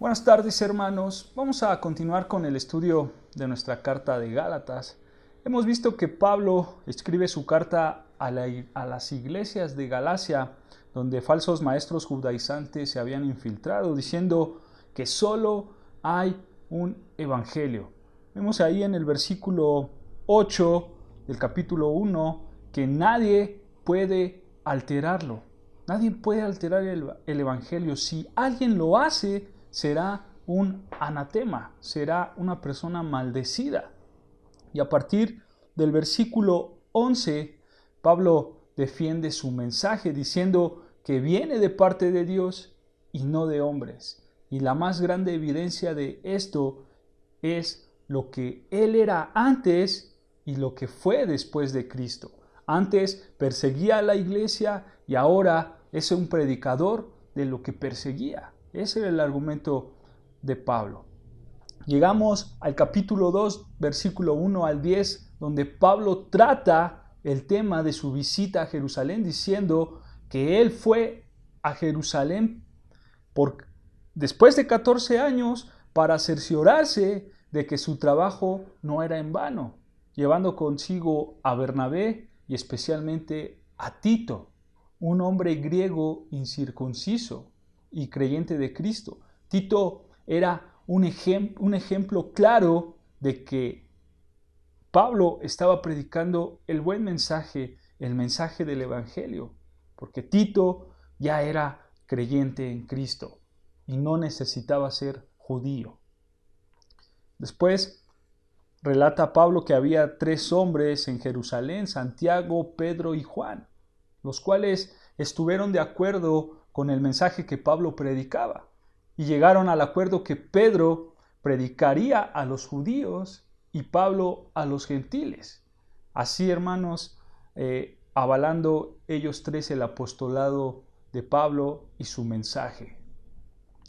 Buenas tardes, hermanos. Vamos a continuar con el estudio de nuestra carta de Gálatas. Hemos visto que Pablo escribe su carta a las iglesias de Galacia, donde falsos maestros judaizantes se habían infiltrado, diciendo que solo hay un evangelio. Vemos ahí en el versículo 8 del capítulo 1 que nadie puede alterarlo. Nadie puede alterar el evangelio. Si alguien lo hace, será un anatema, será una persona maldecida. Y a partir del versículo 11, Pablo defiende su mensaje diciendo que viene de parte de Dios y no de hombres. Y la más grande evidencia de esto es lo que él era antes y lo que fue después de Cristo. Antes perseguía a la iglesia y ahora es un predicador de lo que perseguía. Ese era el argumento de Pablo. Llegamos al capítulo 2, versículo 1 al 10, donde Pablo trata el tema de su visita a Jerusalén, diciendo que él fue a Jerusalén después de 14 años para cerciorarse de que su trabajo no era en vano, llevando consigo a Bernabé y especialmente a Tito, un hombre griego incircunciso y creyente de Cristo. Tito era un ejemplo claro de que Pablo estaba predicando el buen mensaje, el mensaje del Evangelio, porque Tito ya era creyente en Cristo y no necesitaba ser judío. Después relata Pablo que había 3 hombres en Jerusalén, Santiago, Pedro y Juan, los cuales estuvieron de acuerdo con el mensaje que Pablo predicaba y llegaron al acuerdo que Pedro predicaría a los judíos y Pablo a los gentiles. Así, hermanos, avalando ellos 3 el apostolado de Pablo y su mensaje.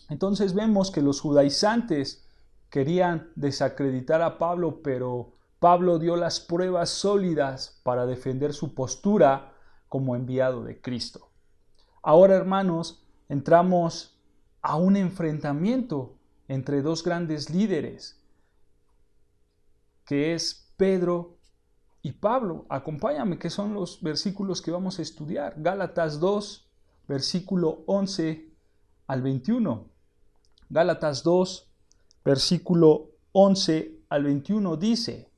Entonces vemos que los judaizantes querían desacreditar a Pablo, pero Pablo dio las pruebas sólidas para defender su postura como enviado de Cristo. Ahora, hermanos, entramos a un enfrentamiento entre 2 grandes líderes, que es Pedro y Pablo. Acompáñame, que son los versículos que vamos a estudiar. Gálatas 2, versículo 11 al 21. Gálatas 2, versículo 11 al 21 dice: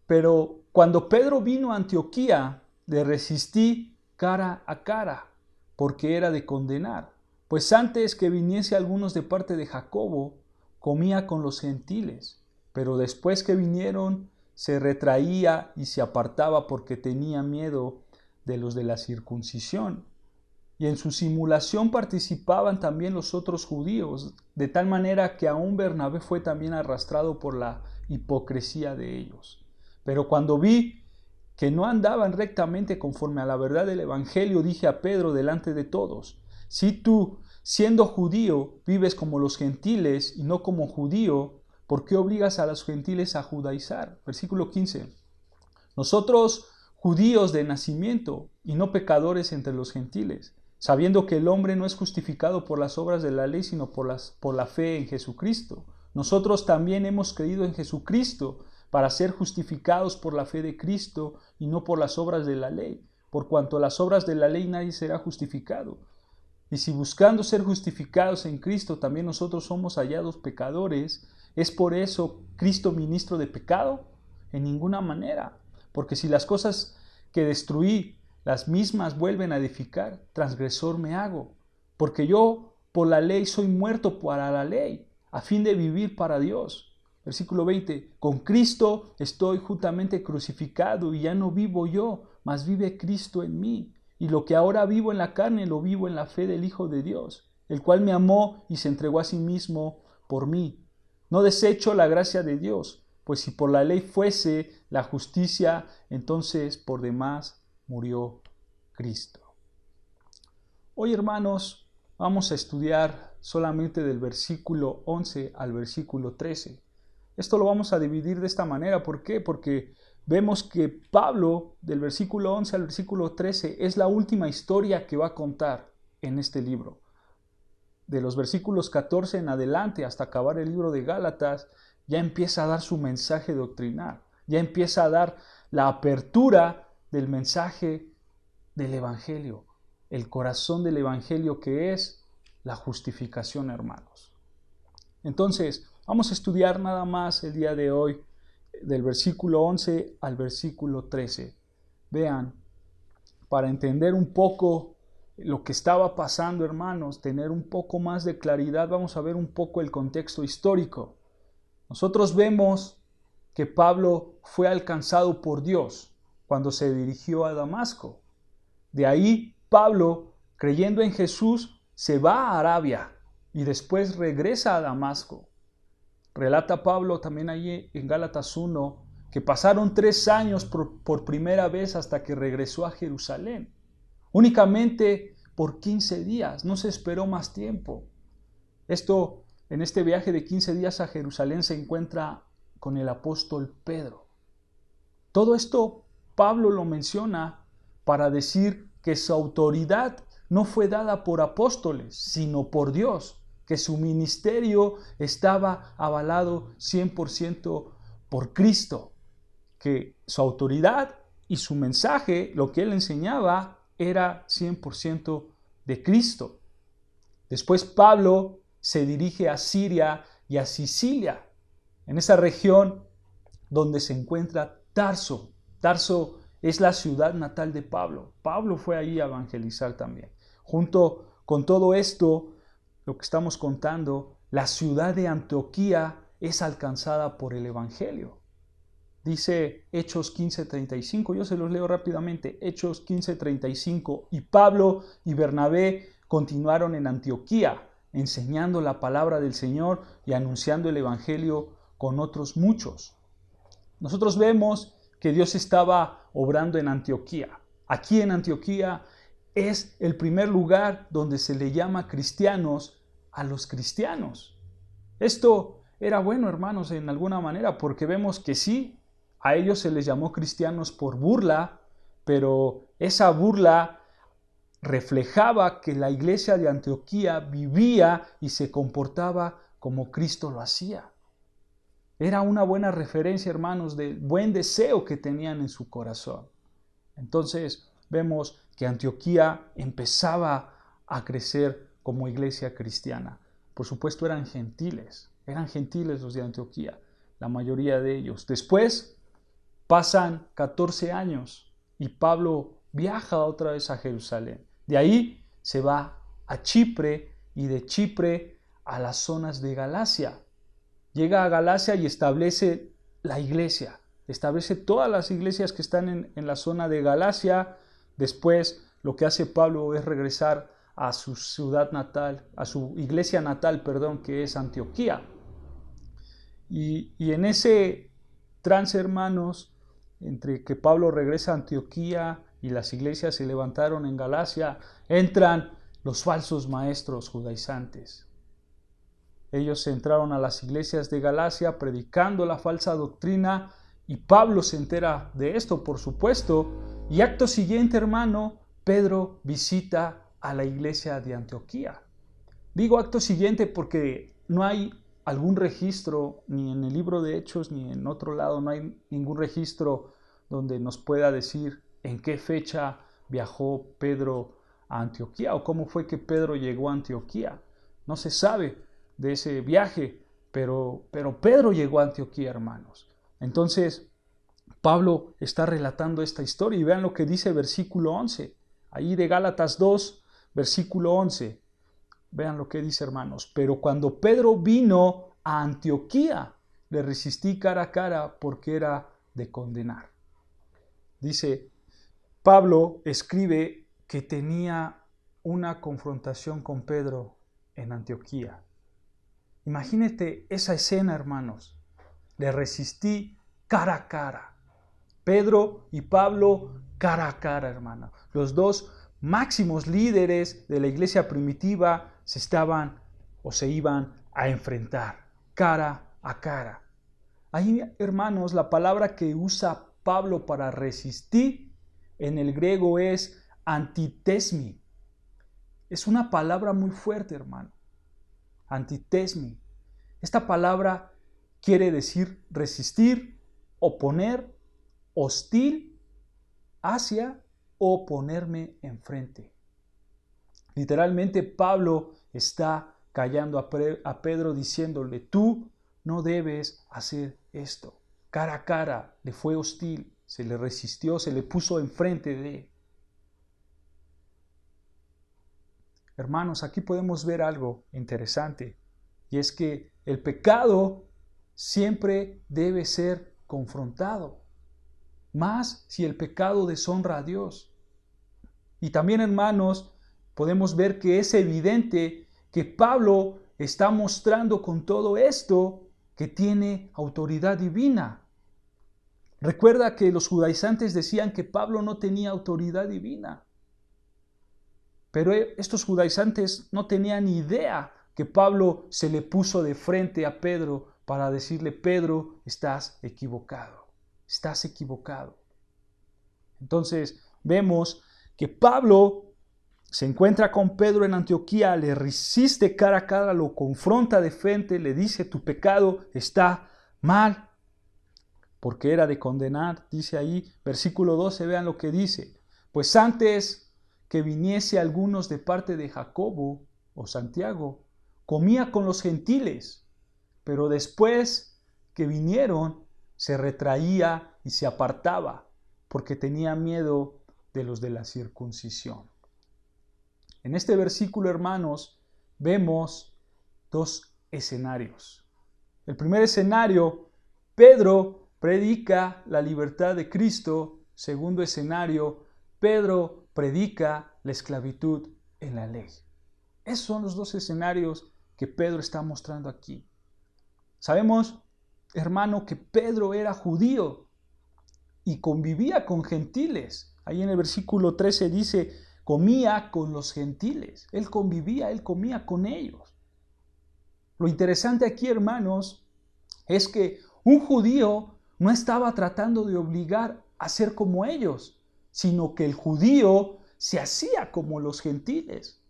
Pero cuando Pedro vino a Antioquía, le resistí cara a cara, porque era de condenar. Pues antes que viniese algunos de parte de Jacobo, comía con los gentiles, pero después que vinieron, se retraía y se apartaba porque tenía miedo de los de la circuncisión. Y en su simulación participaban también los otros judíos, de tal manera que aún Bernabé fue también arrastrado por la hipocresía de ellos. Pero cuando vi que no andaban rectamente conforme a la verdad del Evangelio, dije a Pedro delante de todos: si tú, siendo judío, vives como los gentiles y no como judío, ¿por qué obligas a los gentiles a judaizar? Versículo 15. Nosotros, judíos de nacimiento y no pecadores entre los gentiles, sabiendo que el hombre no es justificado por las obras de la ley, sino por la fe en Jesucristo. Nosotros también hemos creído en Jesucristo para ser justificados por la fe de Cristo y no por las obras de la ley, por cuanto las obras de la ley nadie será justificado. Y si buscando ser justificados en Cristo también nosotros somos hallados pecadores, ¿es por eso Cristo ministro de pecado? En ninguna manera, porque si las cosas que destruí, las mismas vuelven a edificar, transgresor me hago, porque yo por la ley soy muerto para la ley, a fin de vivir para Dios. Versículo 20, con Cristo estoy juntamente crucificado y ya no vivo yo, mas vive Cristo en mí. Y lo que ahora vivo en la carne lo vivo en la fe del Hijo de Dios, el cual me amó y se entregó a sí mismo por mí. No desecho la gracia de Dios, pues si por la ley fuese la justicia, entonces por demás murió Cristo. Hoy, hermanos, vamos a estudiar solamente del versículo 11 al versículo 13. Esto lo vamos a dividir de esta manera. ¿Por qué? Porque vemos que Pablo, del versículo 11 al versículo 13, es la última historia que va a contar en este libro. de los versículos 14 en adelante hasta acabar el libro de Gálatas, ya empieza a dar su mensaje doctrinal, ya empieza a dar la apertura del mensaje del Evangelio, el corazón del Evangelio, que es la justificación, hermanos. Entonces, vamos a estudiar nada más el día de hoy, del versículo 11 al versículo 13. Vean, para entender un poco lo que estaba pasando, hermanos, tener un poco más de claridad, vamos a ver un poco el contexto histórico. Nosotros vemos que Pablo fue alcanzado por Dios cuando se dirigió a Damasco. De ahí, Pablo, creyendo en Jesús, se va a Arabia y después regresa a Damasco. Relata Pablo también ahí en Gálatas 1 que pasaron 3 años por primera vez hasta que regresó a Jerusalén. Únicamente por 15 días, no se esperó más tiempo. En este viaje de 15 días a Jerusalén se encuentra con el apóstol Pedro. Todo esto Pablo lo menciona para decir que su autoridad no fue dada por apóstoles, sino por Dios, que su ministerio estaba avalado 100% por Cristo, que su autoridad y su mensaje, lo que él enseñaba, era 100% de Cristo. Después Pablo se dirige a Siria y a Sicilia, en esa región donde se encuentra Tarso. Tarso es la ciudad natal de Pablo. Pablo fue ahí a evangelizar también. Junto con todo esto, lo que estamos contando, la ciudad de Antioquía es alcanzada por el Evangelio. Dice Hechos 15:35, yo se los leo rápidamente. Hechos 15:35, y Pablo y Bernabé continuaron en Antioquía, enseñando la palabra del Señor y anunciando el Evangelio con otros muchos. Nosotros vemos que Dios estaba obrando en Antioquía. Aquí en Antioquía es el primer lugar donde se le llama cristianos a los cristianos. Esto era bueno, hermanos, en alguna manera, porque vemos que sí, a ellos se les llamó cristianos por burla, pero esa burla reflejaba que la iglesia de Antioquía vivía y se comportaba como Cristo lo hacía. Era una buena referencia, hermanos, del buen deseo que tenían en su corazón. Entonces vemos que Antioquía empezaba a crecer como iglesia cristiana. Por supuesto eran gentiles los de Antioquía, la mayoría de ellos. Después pasan 14 años y Pablo viaja otra vez a Jerusalén. De ahí se va a Chipre y de Chipre a las zonas de Galacia. Llega a Galacia y establece la iglesia. Establece todas las iglesias que están en la zona de Galacia. Después lo que hace Pablo es regresar a su ciudad natal, a su iglesia natal, que es Antioquía. Y en ese trance, hermanos, entre que Pablo regresa a Antioquía y las iglesias se levantaron en Galacia, entran los falsos maestros judaizantes. Ellos entraron a las iglesias de Galacia predicando la falsa doctrina y Pablo se entera de esto, por supuesto, y acto siguiente, hermano, Pedro visita a la iglesia de Antioquía. Digo acto siguiente porque no hay algún registro, ni en el libro de Hechos, ni en otro lado, no hay ningún registro donde nos pueda decir en qué fecha viajó Pedro a Antioquía o cómo fue que Pedro llegó a Antioquía. No se sabe de ese viaje, pero Pedro llegó a Antioquía, hermanos. Entonces, Pablo está relatando esta historia y vean lo que dice versículo 11, ahí de Gálatas 2, versículo 11. Vean lo que dice, hermanos. Pero cuando Pedro vino a Antioquía, le resistí cara a cara porque era de condenar. Dice, Pablo escribe que tenía una confrontación con Pedro en Antioquía. Imagínate esa escena, hermanos. Le resistí cara a cara. Pedro y Pablo cara a cara, hermano. Los dos máximos líderes de la iglesia primitiva se iban a enfrentar cara a cara. Ahí, hermanos, la palabra que usa Pablo para resistir en el griego es antitesmi. Es una palabra muy fuerte, hermano. antitesmi. Esta palabra quiere decir resistir, oponer, hostil, hacia o ponerme enfrente. Literalmente Pablo está callando a Pedro diciéndole, tú no debes hacer esto. Cara a cara le fue hostil, se le resistió, se le puso enfrente de. Hermanos, aquí podemos ver algo interesante, y es que el pecado siempre debe ser confrontado, más si el pecado deshonra a Dios. Y también, hermanos, podemos ver que es evidente que Pablo está mostrando con todo esto que tiene autoridad divina. Recuerda que los judaizantes decían que Pablo no tenía autoridad divina. Pero estos judaizantes no tenían ni idea que Pablo se le puso de frente a Pedro para decirle, Pedro, estás equivocado, estás equivocado. Entonces vemos que Pablo se encuentra con Pedro en Antioquía, le resiste cara a cara, lo confronta de frente, le dice, tu pecado está mal, porque era de condenar, dice ahí, versículo 12, vean lo que dice, pues antes que viniese algunos de parte de Jacobo o Santiago, comía con los gentiles, pero después que vinieron, se retraía y se apartaba, porque tenía miedo de los de la circuncisión. En este versículo, hermanos, vemos dos escenarios. El primer escenario, Pedro predica la libertad de Cristo. Segundo escenario, Pedro predica la esclavitud en la ley. Esos son los dos escenarios que Pedro está mostrando aquí. Sabemos, hermano, que Pedro era judío y convivía con gentiles. Ahí en el versículo 13 dice, comía con los gentiles. Él convivía, él comía con ellos. Lo interesante aquí, hermanos, es que un judío no estaba tratando de obligar a ser como ellos, sino que el judío se hacía como los gentiles.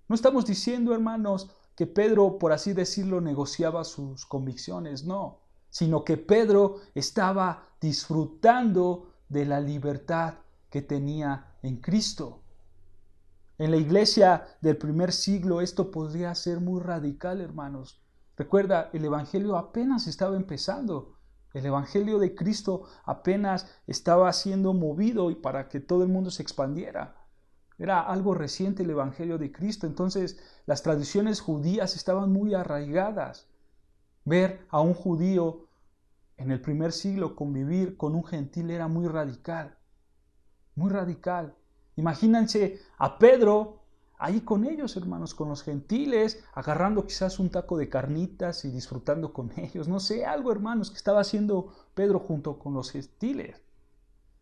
No estamos diciendo, hermanos, que Pedro, por así decirlo, negociaba sus convicciones, no, sino que Pedro estaba disfrutando de la libertad que tenía en Cristo. En la iglesia del primer siglo esto podría ser muy radical, hermanos. Recuerda, el evangelio apenas estaba empezando. El evangelio de Cristo apenas estaba siendo movido y para que todo el mundo se expandiera. Era algo reciente el evangelio de Cristo. Entonces las tradiciones judías estaban muy arraigadas. Ver a un judío en el primer siglo convivir con un gentil era muy radical. Muy radical. Imagínense a Pedro ahí con ellos, hermanos, con los gentiles, agarrando quizás un taco de carnitas y disfrutando con ellos. No sé, algo, hermanos, que estaba haciendo Pedro junto con los gentiles.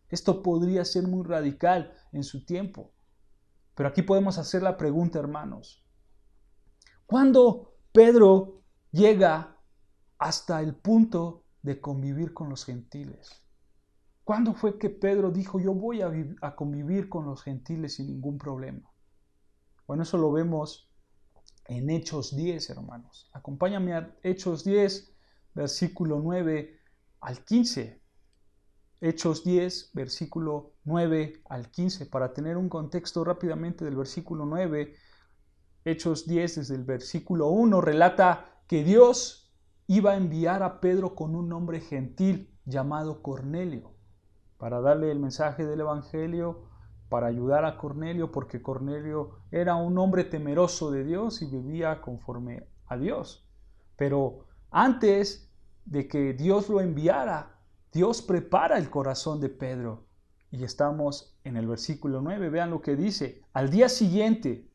Esto podría ser muy radical en su tiempo. Pero aquí podemos hacer la pregunta, hermanos. ¿Cuándo Pedro llega hasta el punto de convivir con los gentiles? ¿Cuándo fue que Pedro dijo, yo voy a convivir con los gentiles sin ningún problema? Bueno, eso lo vemos en Hechos 10, hermanos. Acompáñame a Hechos 10, versículo 9 al 15. Hechos 10, versículo 9 al 15. Para tener un contexto rápidamente del versículo 9, Hechos 10, desde el versículo 1, relata que Dios iba a enviar a Pedro con un hombre gentil llamado Cornelio, para darle el mensaje del evangelio, para ayudar a Cornelio, porque Cornelio era un hombre temeroso de Dios y vivía conforme a Dios. Pero antes de que Dios lo enviara, Dios prepara el corazón de Pedro. Y estamos en el versículo 9, vean lo que dice. Al día siguiente,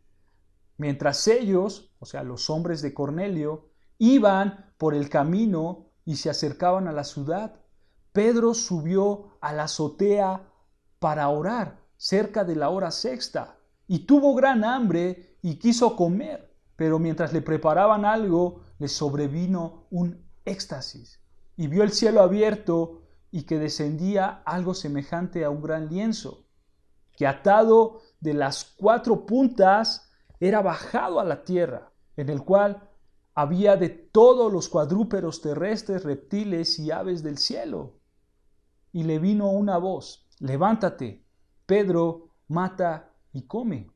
mientras ellos, o sea, los hombres de Cornelio, iban por el camino y se acercaban a la ciudad, Pedro subió a la azotea para orar cerca de la hora sexta y tuvo gran hambre y quiso comer, pero mientras le preparaban algo, le sobrevino un éxtasis y vio el cielo abierto y que descendía algo semejante a un gran lienzo, que atado de las 4 puntas era bajado a la tierra. en el cual había de todos los cuadrúpedos terrestres, reptiles y aves del cielo. Y le vino una voz: levántate, Pedro, mata y come.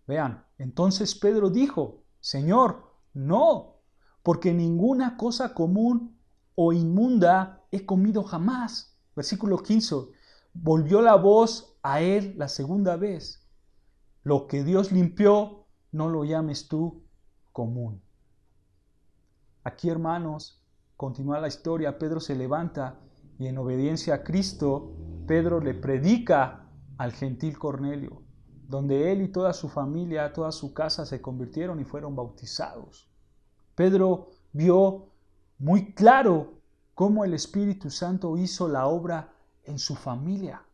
Vean, entonces Pedro dijo: Señor, no, porque ninguna cosa común o inmunda he comido jamás. Versículo 15. Volvió la voz a él la segunda vez: lo que Dios limpió, no lo llames tú común. Aquí, hermanos, continúa la historia. Pedro se levanta y en obediencia a Cristo, Pedro le predica al gentil Cornelio, donde él y toda su familia, toda su casa se convirtieron y fueron bautizados. Pedro vio muy claro cómo el Espíritu Santo hizo la obra en su familia,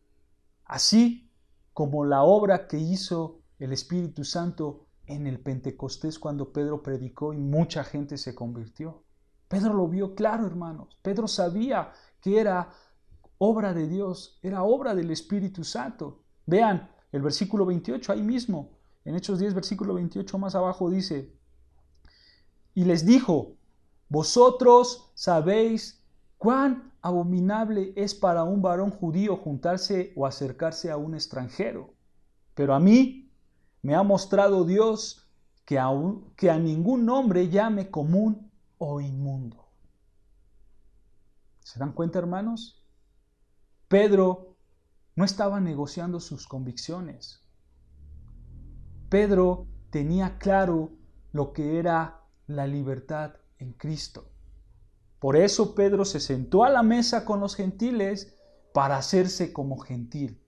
así como la obra que hizo el Espíritu Santo en el Pentecostés cuando Pedro predicó y mucha gente se convirtió. Pedro lo vio claro, hermanos. Pedro sabía que era obra de Dios, era obra del Espíritu Santo. Vean el versículo 28, ahí mismo, en Hechos 10, versículo 28 más abajo dice: y les dijo: vosotros sabéis cuán abominable es para un varón judío juntarse o acercarse a un extranjero, pero a mí me ha mostrado Dios que a ningún hombre llame común o inmundo. ¿Se dan cuenta, hermanos? Pedro no estaba negociando sus convicciones. Pedro tenía claro lo que era la libertad en Cristo. Por eso Pedro se sentó a la mesa con los gentiles para hacerse como gentil.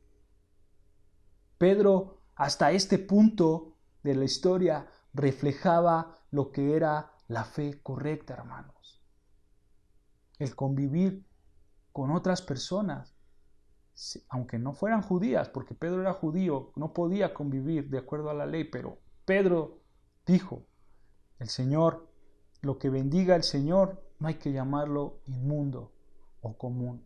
Pedro, hasta este punto de la historia, reflejaba lo que era la fe correcta, hermanos. El convivir con otras personas, aunque no fueran judías, porque Pedro era judío, no podía convivir de acuerdo a la ley, pero Pedro dijo: el Señor, lo que bendiga el Señor, no hay que llamarlo inmundo o común.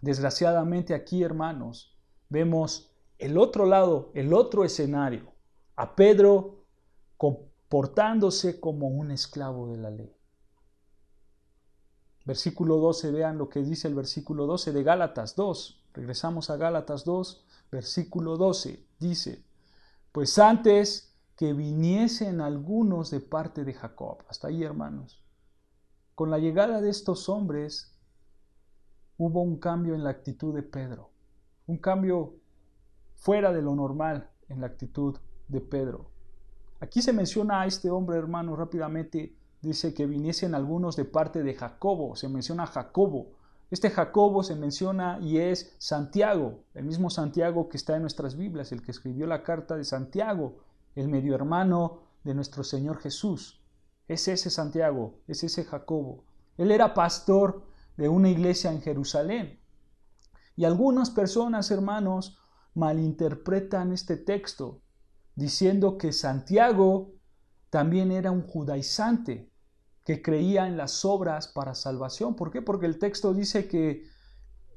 Desgraciadamente aquí, hermanos, vemos el otro lado, el otro escenario, a Pedro comportándose como un esclavo de la ley. Versículo 12, vean lo que dice el versículo 12 de Gálatas 2. Regresamos a Gálatas 2, versículo 12. Dice: pues antes que viniesen algunos de parte de Jacob. Hasta ahí, hermanos. Con la llegada de estos hombres hubo un cambio en la actitud de Pedro. Un cambio fuera de lo normal en la actitud de Pedro. Aquí se menciona a este hombre, hermano, rápidamente. Dice que viniesen algunos de parte de Jacobo. Se menciona a Jacobo. Este Jacobo se menciona y es Santiago, el mismo Santiago que está en nuestras Biblias, el que escribió la carta de Santiago, el medio hermano de nuestro Señor Jesús. Es ese Santiago, es ese Jacobo. Él era pastor de una iglesia en Jerusalén. Y algunas personas, hermanos, malinterpretan este texto, diciendo que Santiago también era un judaizante, que creía en las obras para salvación. ¿Por qué? Porque el texto dice que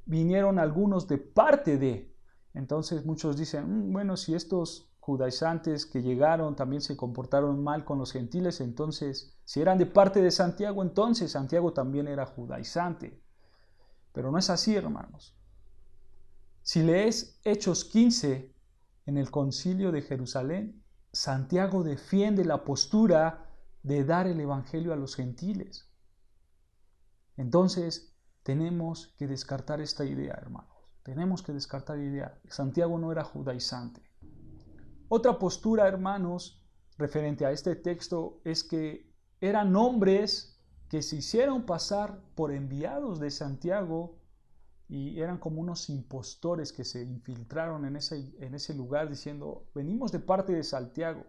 vinieron algunos de parte de. Entonces muchos dicen, bueno, si estos judaizantes que llegaron también se comportaron mal con los gentiles, entonces, si eran de parte de Santiago, entonces Santiago también era judaizante. Pero no es así, hermanos. Si lees Hechos 15, en el concilio de Jerusalén, Santiago defiende la postura de dar el evangelio a los gentiles. Entonces, tenemos que descartar esta idea, hermanos. Tenemos que descartar la idea. Santiago no era judaizante. Otra postura, hermanos, referente a este texto, es que eran hombres que se hicieron pasar por enviados de Santiago y eran como unos impostores que se infiltraron en ese lugar diciendo, venimos de parte de Santiago.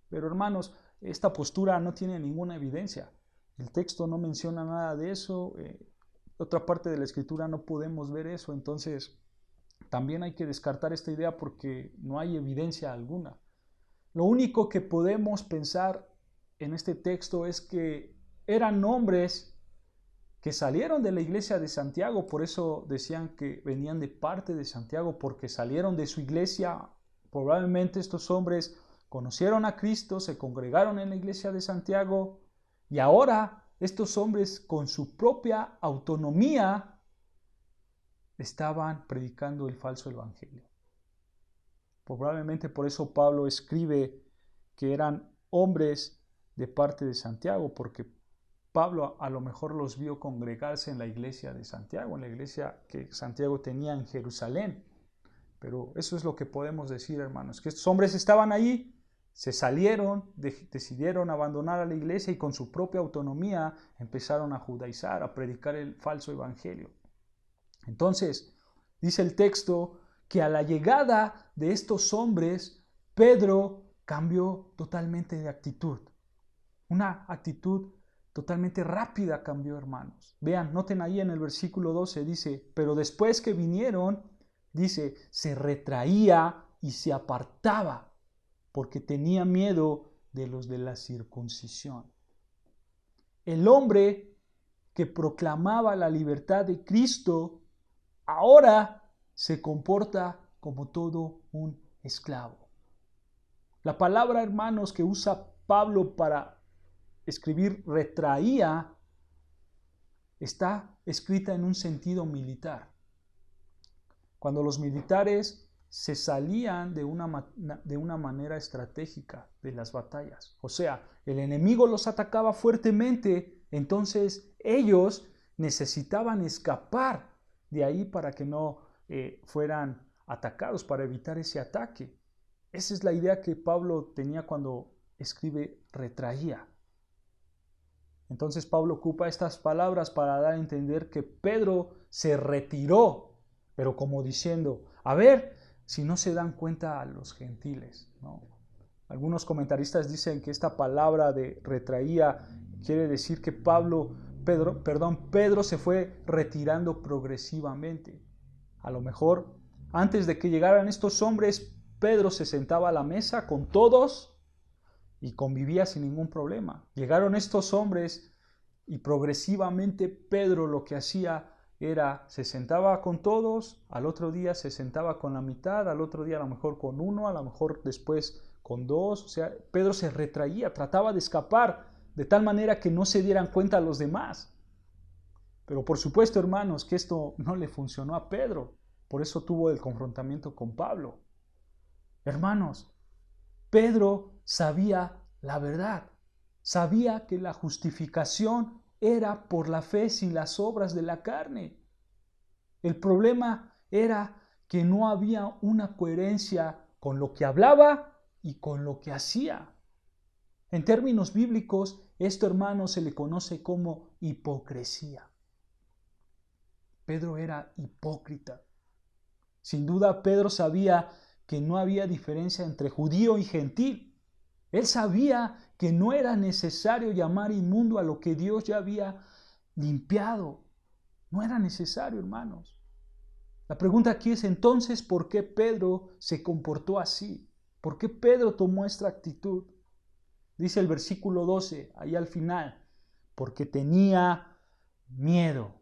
Pero, hermanos, esta postura no tiene ninguna evidencia. El texto no menciona nada de eso. Otra parte de la escritura no podemos ver eso. Entonces, también hay que descartar esta idea porque no hay evidencia alguna. Lo único que podemos pensar en este texto es que eran hombres que salieron de la iglesia de Santiago. Por eso decían que venían de parte de Santiago, porque salieron de su iglesia. Probablemente estos hombres conocieron a Cristo, se congregaron en la iglesia de Santiago y ahora estos hombres con su propia autonomía estaban predicando el falso evangelio. Probablemente por eso Pablo escribe que eran hombres de parte de Santiago, porque Pablo a lo mejor los vio congregarse en la iglesia de Santiago, en la iglesia que Santiago tenía en Jerusalén. Pero eso es lo que podemos decir, hermanos, que estos hombres estaban ahí, se salieron, decidieron abandonar a la iglesia y con su propia autonomía empezaron a judaizar, a predicar el falso evangelio. Entonces, dice el texto que a la llegada de estos hombres, Pedro cambió totalmente de actitud. Una actitud totalmente rápida cambió, hermanos. Vean, noten ahí en el versículo 12, dice, pero después que vinieron, dice, se retraía y se apartaba porque tenía miedo de los de la circuncisión. El hombre que proclamaba la libertad de Cristo ahora se comporta como todo un esclavo. La palabra, hermanos, que usa Pablo para escribir retraía está escrita en un sentido militar. Cuando los militares se salían de una manera estratégica de las batallas. O sea, el enemigo los atacaba fuertemente, entonces ellos necesitaban escapar de ahí para que no fueran atacados, para evitar ese ataque. Esa es la idea que Pablo tenía cuando escribe retraía. Entonces Pablo ocupa estas palabras para dar a entender que Pedro se retiró, pero como diciendo, a ver si no se dan cuenta a los gentiles, ¿no? Algunos comentaristas dicen que esta palabra de retraía quiere decir que Pedro se fue retirando progresivamente. A lo mejor, antes de que llegaran estos hombres, Pedro se sentaba a la mesa con todos y convivía sin ningún problema. Llegaron estos hombres y progresivamente Pedro lo que hacía era, se sentaba con todos, al otro día se sentaba con la mitad, al otro día a lo mejor con uno, a lo mejor después con dos. O sea, Pedro se retraía, trataba de escapar de tal manera que no se dieran cuenta a los demás. Pero por supuesto, hermanos, que esto no le funcionó a Pedro. Por eso tuvo el confrontamiento con Pablo. Hermanos, Pedro sabía la verdad. Sabía que la justificación era por la fe sin las obras de la carne. El problema era que no había una coherencia con lo que hablaba y con lo que hacía. En términos bíblicos, esto, hermano, se le conoce como hipocresía. Pedro era hipócrita. Sin duda, Pedro sabía que no había diferencia entre judío y gentil. Él sabía que no era necesario llamar inmundo a lo que Dios ya había limpiado. No era necesario, hermanos. La pregunta aquí es entonces, ¿por qué Pedro se comportó así? ¿Por qué Pedro tomó esta actitud? Dice el versículo 12, ahí al final, porque tenía miedo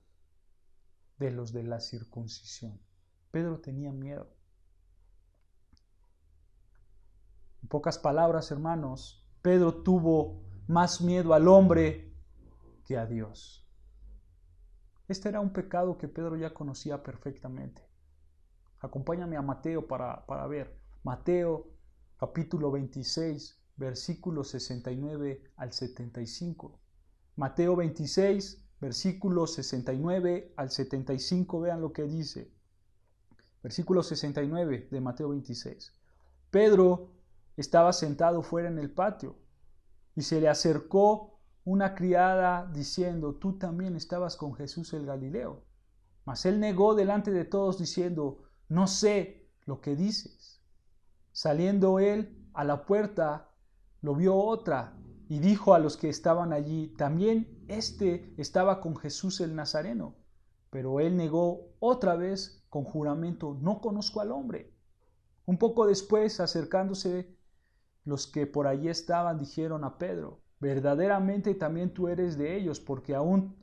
de los de la circuncisión. Pedro tenía miedo. En pocas palabras, hermanos, Pedro tuvo más miedo al hombre que a Dios. Este era un pecado que Pedro ya conocía perfectamente. Acompáñame a Mateo para ver. Mateo capítulo 26, versículos 69 al 75. Mateo 26, versículos 69 al 75. Vean lo que dice. Versículo 69 de Mateo 26. Pedro estaba sentado fuera en el patio y se le acercó una criada diciendo, tú también estabas con Jesús el Galileo. Mas él negó delante de todos diciendo, no sé lo que dices. Saliendo él a la puerta, lo vio otra y dijo a los que estaban allí, también éste estaba con Jesús el Nazareno. Pero él negó otra vez con juramento, no conozco al hombre. Un poco después, acercándose, los que por allí estaban dijeron a Pedro, verdaderamente también tú eres de ellos, porque aún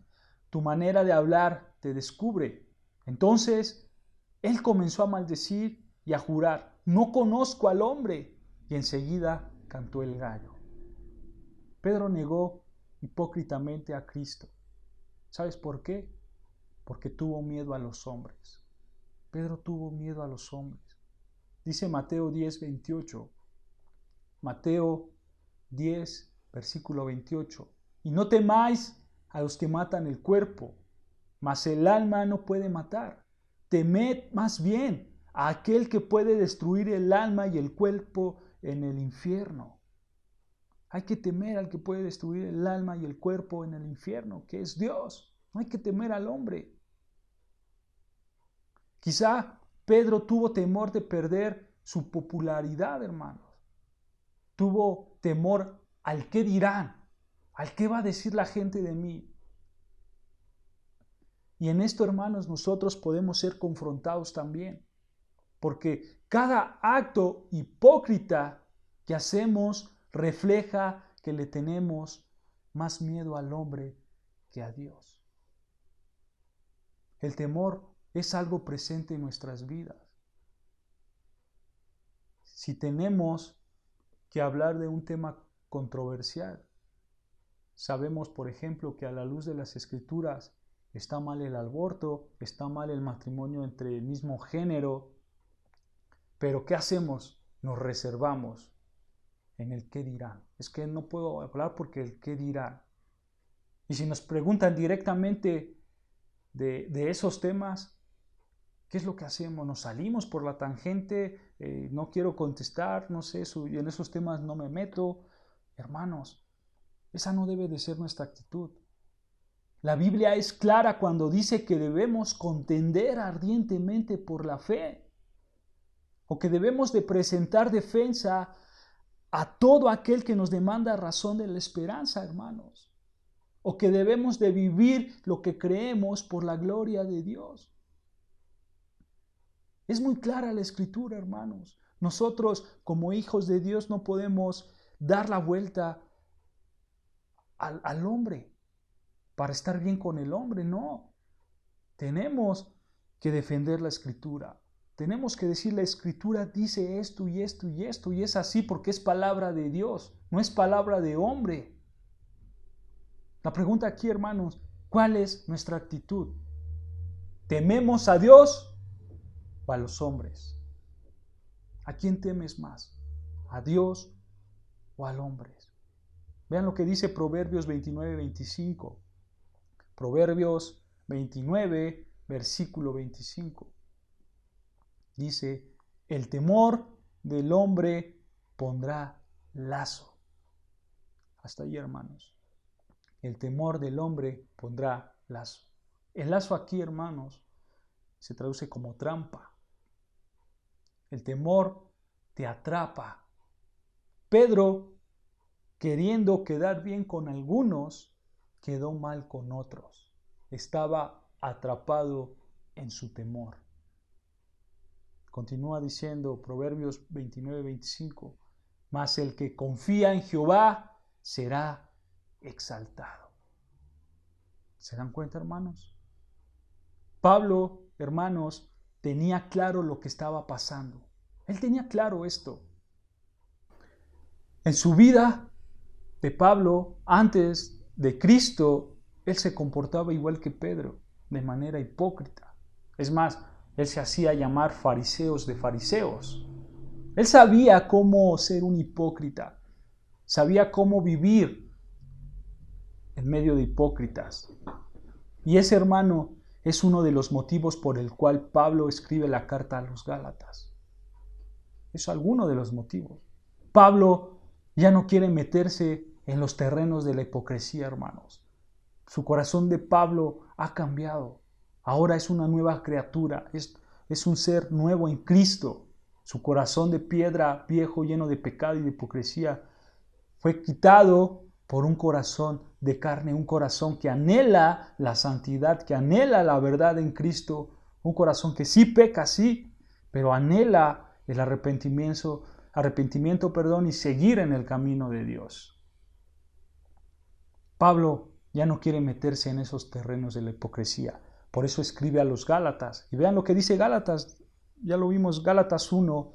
tu manera de hablar te descubre. Entonces él comenzó a maldecir y a jurar, no conozco al hombre. Y enseguida cantó el gallo. Pedro negó hipócritamente a Cristo. ¿Sabes por qué? Porque tuvo miedo a los hombres. Pedro tuvo miedo a los hombres. Dice Mateo 10, 28. Mateo 10, versículo 28. Y no temáis a los que matan el cuerpo, mas el alma no puede matar. Temed más bien a aquel que puede destruir el alma y el cuerpo en el infierno. Hay que temer al que puede destruir el alma y el cuerpo en el infierno, que es Dios. No hay que temer al hombre. Quizá Pedro tuvo temor de perder su popularidad, hermanos. Tuvo temor al qué dirán, al qué va a decir la gente de mí. Y en esto, hermanos, nosotros podemos ser confrontados también, porque cada acto hipócrita que hacemos refleja que le tenemos más miedo al hombre que a Dios. El temor es algo presente en nuestras vidas. Si tenemos que hablar de un tema controversial, sabemos, por ejemplo, que a la luz de las Escrituras está mal el aborto, está mal el matrimonio entre el mismo género, pero ¿qué hacemos? Nos reservamos en el qué dirán. Es que no puedo hablar porque el qué dirán. Y si nos preguntan directamente de esos temas, ¿qué es lo que hacemos? Nos salimos por la tangente, no quiero contestar, no sé, en esos temas no me meto. Hermanos, esa no debe de ser nuestra actitud. La Biblia es clara cuando dice que debemos contender ardientemente por la fe, o que debemos de presentar defensa a todo aquel que nos demanda razón de la esperanza, hermanos, o que debemos de vivir lo que creemos por la gloria de Dios. Es muy clara la Escritura, hermanos. Nosotros, como hijos de Dios, no podemos dar la vuelta al hombre para estar bien con el hombre, no. Tenemos que defender la Escritura. Tenemos que decir, la Escritura dice esto y esto y esto, y es así porque es palabra de Dios, no es palabra de hombre. La pregunta aquí, hermanos, ¿cuál es nuestra actitud? ¿Tememos a Dios o a los hombres? ¿A quién temes más? ¿A Dios o al hombre? Vean lo que dice Proverbios 29, 25. Proverbios 29, versículo 25. Dice, el temor del hombre pondrá lazo. Hasta ahí, hermanos. El temor del hombre pondrá lazo. El lazo aquí, hermanos, se traduce como trampa. El temor te atrapa. Pedro, queriendo quedar bien con algunos, quedó mal con otros. Estaba atrapado en su temor. Continúa diciendo Proverbios 29, 25, mas el que confía en Jehová será exaltado. ¿Se dan cuenta, hermanos? Pablo, hermanos, tenía claro lo que estaba pasando. Él tenía claro esto. En su vida de Pablo, antes de Cristo, él se comportaba igual que Pedro, de manera hipócrita. Es más, él se hacía llamar fariseos de fariseos. Él sabía cómo ser un hipócrita, sabía cómo vivir en medio de hipócritas. Y ese, hermano, es uno de los motivos por el cual Pablo escribe la carta a los Gálatas. Es alguno de los motivos. Pablo ya no quiere meterse en los terrenos de la hipocresía, hermanos. Su corazón de Pablo ha cambiado. Ahora es una nueva criatura, es un ser nuevo en Cristo. Su corazón de piedra viejo, lleno de pecado y de hipocresía, fue quitado por un corazón de carne, un corazón que anhela la santidad, que anhela la verdad en Cristo, un corazón que sí peca, sí, pero anhela el arrepentimiento, y seguir en el camino de Dios. Pablo ya no quiere meterse en esos terrenos de la hipocresía. Por eso escribe a los Gálatas. Y vean lo que dice Gálatas. Ya lo vimos, Gálatas 1,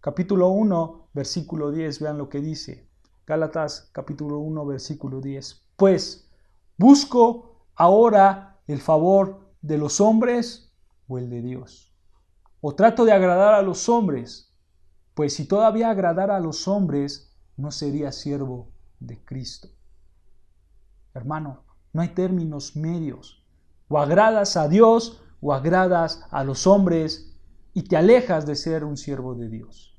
capítulo 1, versículo 10, vean lo que dice. Gálatas capítulo 1, versículo 10. Pues, ¿busco ahora el favor de los hombres o el de Dios? ¿O trato de agradar a los hombres? Pues si todavía agradara a los hombres, no sería siervo de Cristo. Hermano, no hay términos medios. O agradas a Dios o agradas a los hombres y te alejas de ser un siervo de Dios.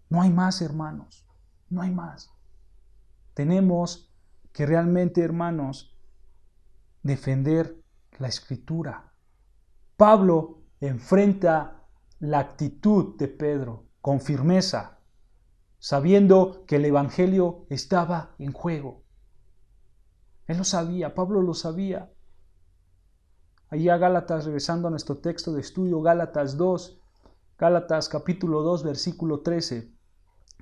No hay más, hermanos, no hay más. Tenemos que realmente, hermanos, defender la Escritura. Pablo enfrenta la actitud de Pedro con firmeza, sabiendo que el Evangelio estaba en juego. Él lo sabía, Pablo lo sabía. Allí a Gálatas, regresando a nuestro texto de estudio, Gálatas capítulo 2, versículo 13.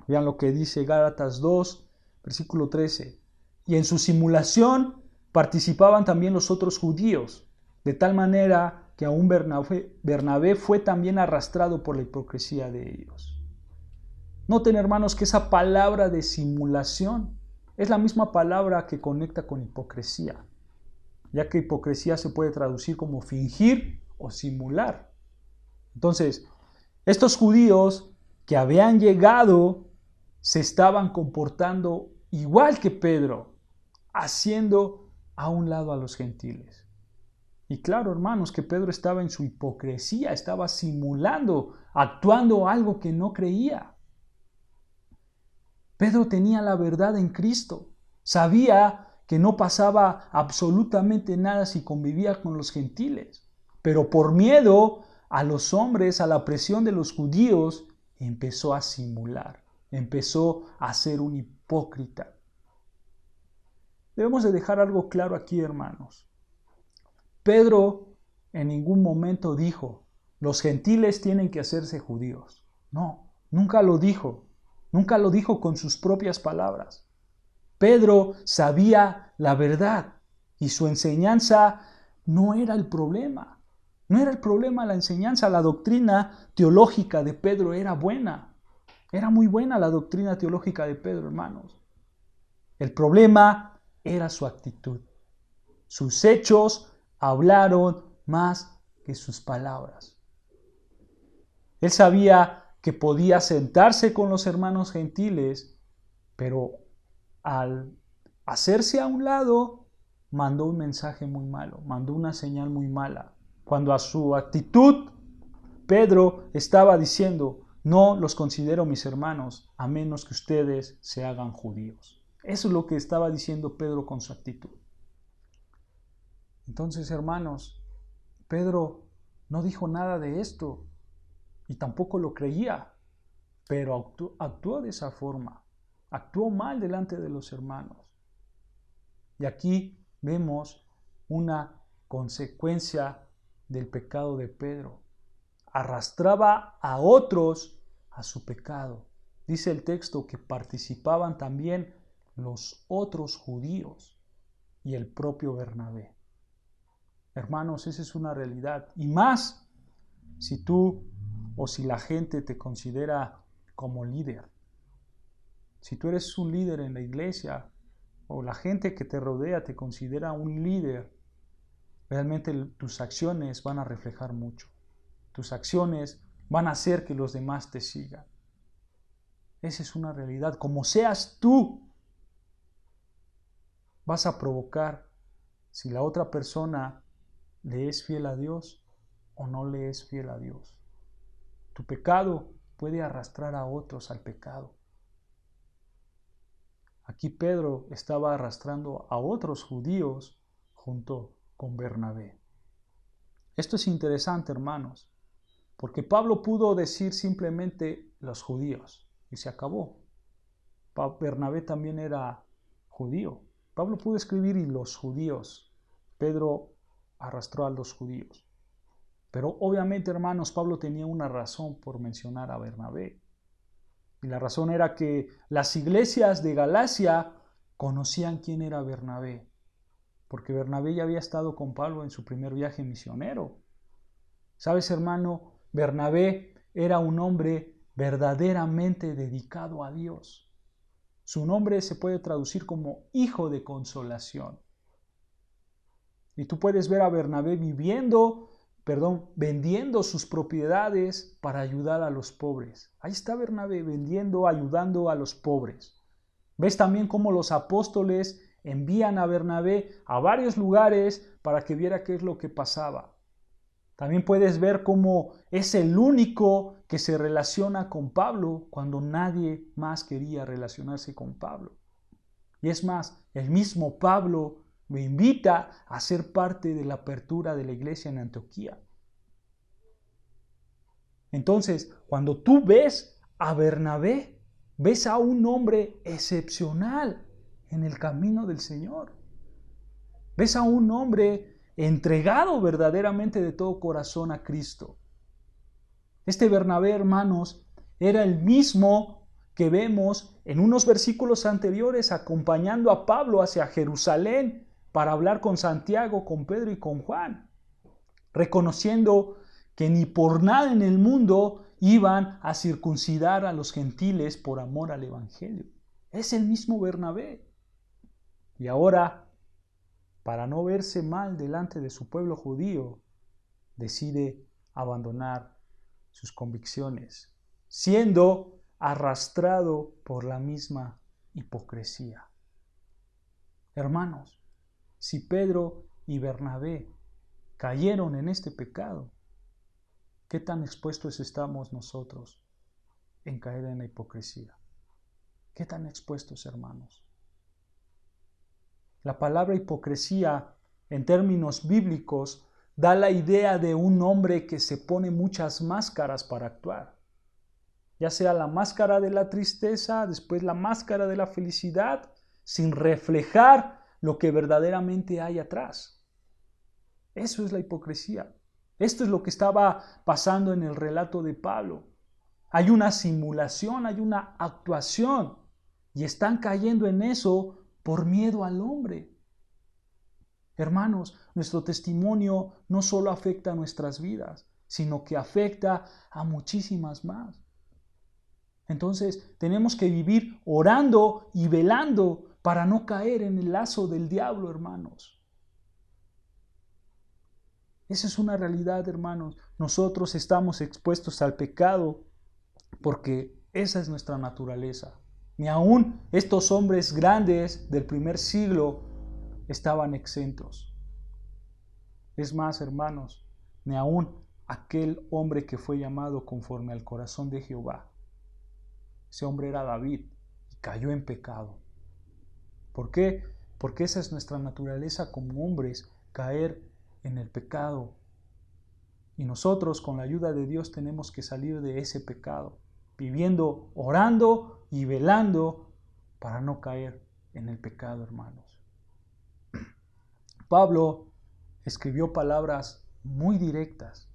Vean lo que dice Gálatas 2, versículo 13. Y en su simulación participaban también los otros judíos, de tal manera que aún Bernabé fue también arrastrado por la hipocresía de ellos. Noten, hermanos, que esa palabra de simulación es la misma palabra que conecta con hipocresía, ya que hipocresía se puede traducir como fingir o simular. Entonces, estos judíos que habían llegado se estaban comportando igual que Pedro, haciendo a un lado a los gentiles. Y claro, hermanos, que Pedro estaba en su hipocresía, estaba simulando, actuando algo que no creía. Pedro tenía la verdad en Cristo, sabía que no pasaba absolutamente nada si convivía con los gentiles, pero por miedo a los hombres, a la presión de los judíos, empezó a simular, empezó a ser un hipócrita. Debemos de dejar algo claro aquí, hermanos. Pedro en ningún momento dijo, los gentiles tienen que hacerse judíos. No, nunca lo dijo. Nunca lo dijo con sus propias palabras. Pedro sabía la verdad y su enseñanza no era el problema. No era el problema la enseñanza, la doctrina teológica de Pedro era buena. Era muy buena la doctrina teológica de Pedro, hermanos. El problema era su actitud. Sus hechos hablaron más que sus palabras. Él sabía que podía sentarse con los hermanos gentiles, pero al hacerse a un lado, mandó un mensaje muy malo, mandó una señal muy mala. Cuando a su actitud, Pedro estaba diciendo, no los considero mis hermanos, a menos que ustedes se hagan judíos. Eso es lo que estaba diciendo Pedro con su actitud. Entonces, hermanos, Pedro no dijo nada de esto y tampoco lo creía, pero actuó de esa forma, actuó mal delante de los hermanos. Y aquí vemos una consecuencia del pecado de Pedro. Arrastraba a otros a su pecado. Dice el texto que participaban también los otros judíos y el propio Bernabé. Hermanos, esa es una realidad. Y más si tú o si la gente te considera como líder. Si tú eres un líder en la iglesia o la gente que te rodea te considera un líder, realmente tus acciones van a reflejar mucho. Tus acciones van a hacer que los demás te sigan. Esa es una realidad. Como seas tú, vas a provocar si la otra persona le es fiel a Dios o no le es fiel a Dios. Tu pecado puede arrastrar a otros al pecado. Aquí Pedro estaba arrastrando a otros judíos junto con Bernabé. Esto es interesante, hermanos, porque Pablo pudo decir simplemente los judíos y se acabó. Bernabé también era judío. Pablo pudo escribir y los judíos. Pedro arrastró a los judíos. Pero obviamente, hermanos, Pablo tenía una razón por mencionar a Bernabé. Y la razón era que las iglesias de Galacia conocían quién era Bernabé, porque Bernabé ya había estado con Pablo en su primer viaje misionero. ¿Sabes, hermano? Bernabé era un hombre verdaderamente dedicado a Dios. Su nombre se puede traducir como hijo de consolación. Y tú puedes ver a Bernabé vendiendo sus propiedades para ayudar a los pobres. Ahí está Bernabé vendiendo, ayudando a los pobres. Ves también cómo los apóstoles envían a Bernabé a varios lugares para que viera qué es lo que pasaba. También puedes ver cómo es el único que se relaciona con Pablo cuando nadie más quería relacionarse con Pablo. Y es más, el mismo Pablo me invita a ser parte de la apertura de la iglesia en Antioquía. Entonces, cuando tú ves a Bernabé, ves a un hombre excepcional en el camino del Señor. Ves a un hombre entregado verdaderamente de todo corazón a Cristo. Este Bernabé, hermanos, era el mismo que vemos en unos versículos anteriores acompañando a Pablo hacia Jerusalén para hablar con Santiago, con Pedro y con Juan, reconociendo que ni por nada en el mundo iban a circuncidar a los gentiles por amor al Evangelio. Es el mismo Bernabé. Y ahora, para no verse mal delante de su pueblo judío, decide abandonar sus convicciones, siendo arrastrado por la misma hipocresía. Hermanos, si Pedro y Bernabé cayeron en este pecado, ¿qué tan expuestos estamos nosotros en caer en la hipocresía? ¿Qué tan expuestos, hermanos? La palabra hipocresía, en términos bíblicos, da la idea de un hombre que se pone muchas máscaras para actuar. Ya sea la máscara de la tristeza, después la máscara de la felicidad, sin reflejar lo que verdaderamente hay atrás. Eso es la hipocresía. Esto es lo que estaba pasando en el relato de Pablo. Hay una simulación, hay una actuación, y están cayendo en eso por miedo al hombre. Hermanos, nuestro testimonio no solo afecta a nuestras vidas, sino que afecta a muchísimas más. Entonces, tenemos que vivir orando y velando para no caer en el lazo del diablo, hermanos. Esa es una realidad, hermanos. Nosotros estamos expuestos al pecado porque esa es nuestra naturaleza. Ni aún estos hombres grandes del primer siglo estaban exentos. Es más, hermanos, ni aún aquel hombre que fue llamado conforme al corazón de Jehová. Ese hombre era David y cayó en pecado. ¿Por qué? Porque esa es nuestra naturaleza como hombres, caer en el pecado. Y nosotros, con la ayuda de Dios, tenemos que salir de ese pecado, viviendo, orando y velando para no caer en el pecado, hermanos. Pablo escribió palabras muy directas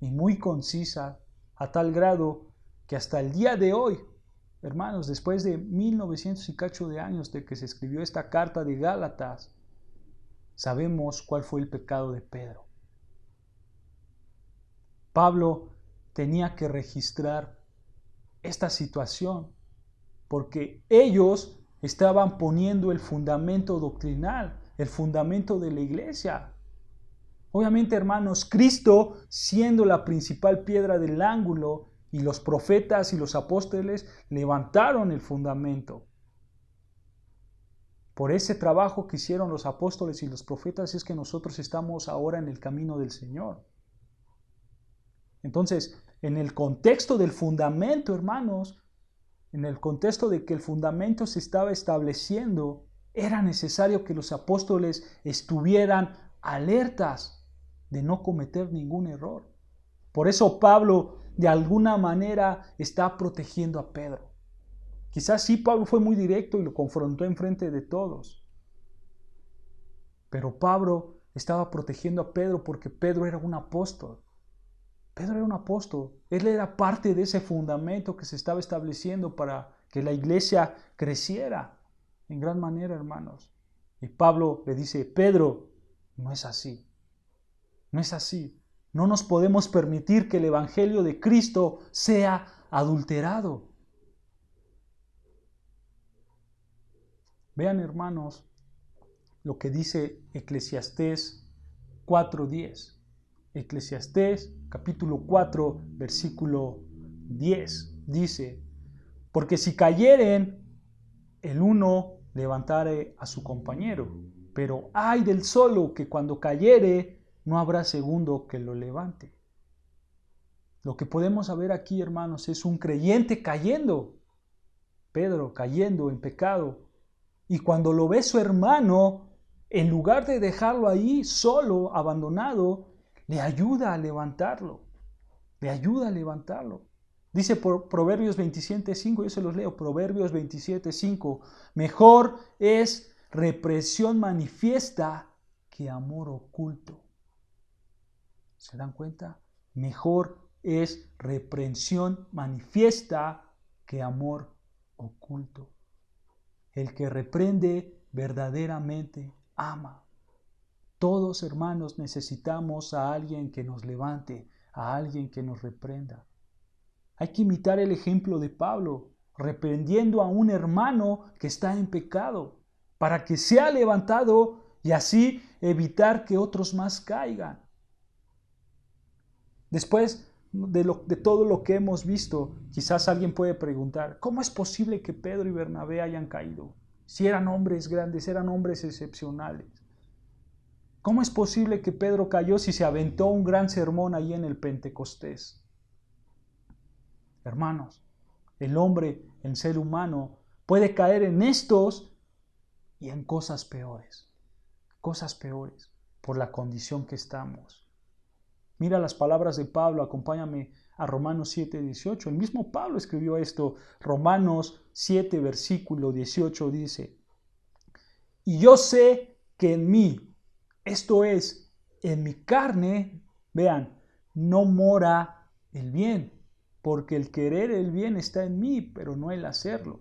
y muy concisas, a tal grado que hasta el día de hoy, hermanos, después de 1900 y cacho de años de que se escribió esta carta de Gálatas, sabemos cuál fue el pecado de Pedro. Pablo tenía que registrar esta situación porque ellos estaban poniendo el fundamento doctrinal, el fundamento de la iglesia. Obviamente, hermanos, Cristo siendo la principal piedra del ángulo y los profetas y los apóstoles levantaron el fundamento. Por ese trabajo que hicieron los apóstoles y los profetas es que nosotros estamos ahora en el camino del Señor. Entonces, en el contexto del fundamento, hermanos, en el contexto de que el fundamento se estaba estableciendo, era necesario que los apóstoles estuvieran alertas de no cometer ningún error. Por eso Pablo, de alguna manera, está protegiendo a Pedro. Quizás sí, Pablo fue muy directo y lo confrontó enfrente de todos. Pero Pablo estaba protegiendo a Pedro porque Pedro era un apóstol. Pedro era un apóstol. Él era parte de ese fundamento que se estaba estableciendo para que la iglesia creciera en gran manera, hermanos. Y Pablo le dice, Pedro, no es así. No es así. No nos podemos permitir que el Evangelio de Cristo sea adulterado. Vean, hermanos, lo que dice Eclesiastés 4:10. Eclesiastés capítulo 4, versículo 10. Dice, porque si cayeren, el uno levantare a su compañero, pero ay del solo que cuando cayere, no habrá segundo que lo levante. Lo que podemos ver aquí, hermanos, es un creyente cayendo. Pedro cayendo en pecado. Y cuando lo ve su hermano, en lugar de dejarlo ahí solo, abandonado, le ayuda a levantarlo. Le ayuda a levantarlo. Dice por Proverbios 27:5, yo se los leo, Proverbios 27:5, mejor es represión manifiesta que amor oculto. ¿Se dan cuenta? Mejor es reprensión manifiesta que amor oculto. El que reprende verdaderamente ama. Todos, hermanos, necesitamos a alguien que nos levante, a alguien que nos reprenda. Hay que imitar el ejemplo de Pablo, reprendiendo a un hermano que está en pecado, para que sea levantado y así evitar que otros más caigan. Después de todo lo que hemos visto, quizás alguien puede preguntar, ¿cómo es posible que Pedro y Bernabé hayan caído? Si eran hombres grandes, eran hombres excepcionales. ¿Cómo es posible que Pedro cayó si se aventó un gran sermón ahí en el Pentecostés? Hermanos, el hombre, el ser humano, puede caer en estos y en cosas peores, por la condición que estamos. Mira las palabras de Pablo, acompáñame a Romanos 7:18. El mismo Pablo escribió esto. Romanos 7, versículo 18 dice, y yo sé que en mí, esto es, en mi carne, vean, no mora el bien, porque el querer el bien está en mí, pero no el hacerlo.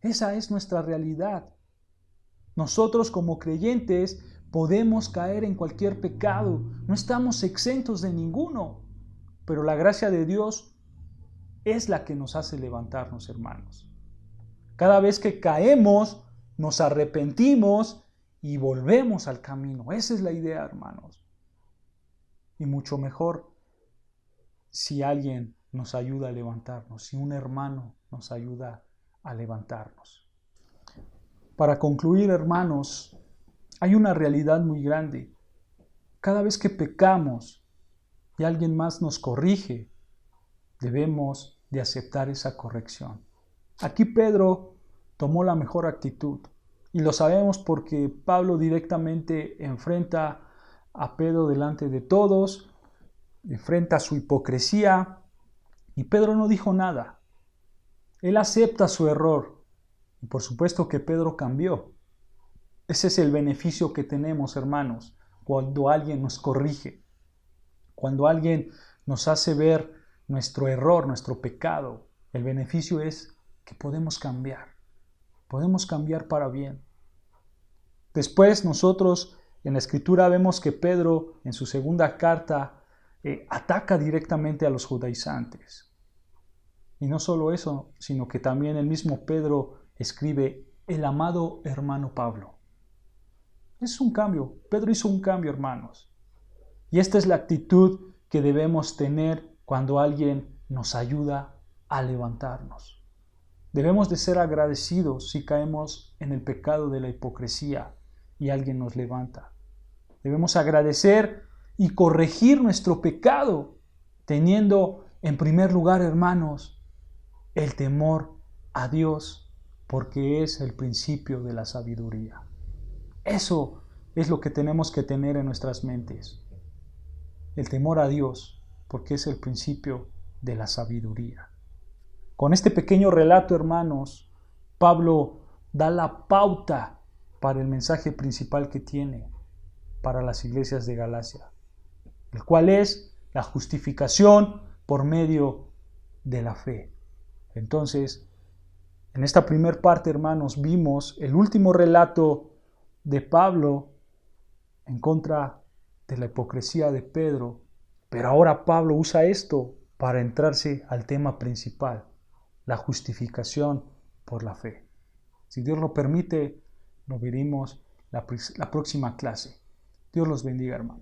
Esa es nuestra realidad. Nosotros como creyentes podemos caer en cualquier pecado, no estamos exentos de ninguno, pero la gracia de Dios es la que nos hace levantarnos, hermanos. Cada vez que caemos, nos arrepentimos y volvemos al camino. Esa es la idea, hermanos. Y mucho mejor si alguien nos ayuda a levantarnos, si un hermano nos ayuda a levantarnos. Para concluir, hermanos, hay una realidad muy grande. Cada vez que pecamos y alguien más nos corrige, debemos de aceptar esa corrección. Aquí Pedro tomó la mejor actitud y lo sabemos porque Pablo directamente enfrenta a Pedro delante de todos, enfrenta su hipocresía y Pedro no dijo nada. Él acepta su error y por supuesto que Pedro cambió. Ese es el beneficio que tenemos, hermanos, cuando alguien nos corrige, cuando alguien nos hace ver nuestro error, nuestro pecado. El beneficio es que podemos cambiar para bien. Después nosotros en la Escritura vemos que Pedro en su segunda carta ataca directamente a los judaizantes. Y no solo eso, sino que también el mismo Pedro escribe, el amado hermano Pablo. Es un cambio. Pedro hizo un cambio, hermanos. Y esta es la actitud que debemos tener cuando alguien nos ayuda a levantarnos. Debemos de ser agradecidos si caemos en el pecado de la hipocresía y alguien nos levanta. Debemos agradecer y corregir nuestro pecado, teniendo en primer lugar, hermanos, el temor a Dios, porque es el principio de la sabiduría. Eso es lo que tenemos que tener en nuestras mentes. El temor a Dios, porque es el principio de la sabiduría. Con este pequeño relato, hermanos, Pablo da la pauta para el mensaje principal que tiene para las iglesias de Galacia, el cual es la justificación por medio de la fe. Entonces, en esta primera parte, hermanos, vimos el último relato de Pablo en contra de la hipocresía de Pedro, pero ahora Pablo usa esto para entrarse al tema principal, la justificación por la fe. Si Dios lo permite, lo veremos la próxima clase. Dios los bendiga, hermano.